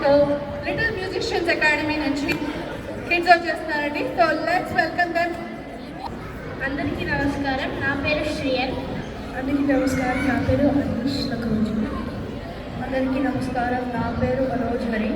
So little musicians academy నుంచి kids వచ్చేస్తున్నారండి. So let's welcome them. అందరికీ నమస్కారం, నా పేరు శ్రియన్. అందరికీ నమస్కారం, నా పేరు అనీష్ లఖోజీ. అందరికీ నమస్కారం, నా పేరు మనోజ్ హరి.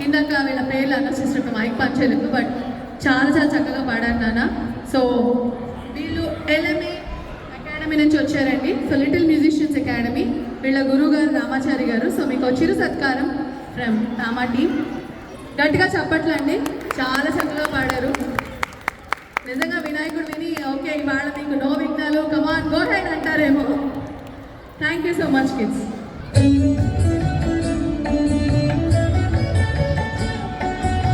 ఇందాక వీళ్ళ పేర్లు అనౌన్స్ చేసినప్పుడు మైక్ పంచలేదు, బట్ చాలా చాలా చక్కగా పాడారు నాన్న. సో వీళ్ళు ఎల్ఎంఏ అకాడమీ నుంచి వచ్చారండి. సో లిటిల్ మ్యూజిషియన్స్ అకాడమీ, వీళ్ళ గురువు గారు రామాచారి గారు. సో మీకు చిరు సత్కారం ఫ్రమ్ రామా టీమ్. గట్టిగా చప్పట్లండి, చాలా చక్కగా పాడారు. నిజంగా వినాయకుడు విని ఓకే ఇవాళ మీకు నో విఘ్నాలు, కమాన్ గో హెడ్ అంటారేమో. Thank you so much kids.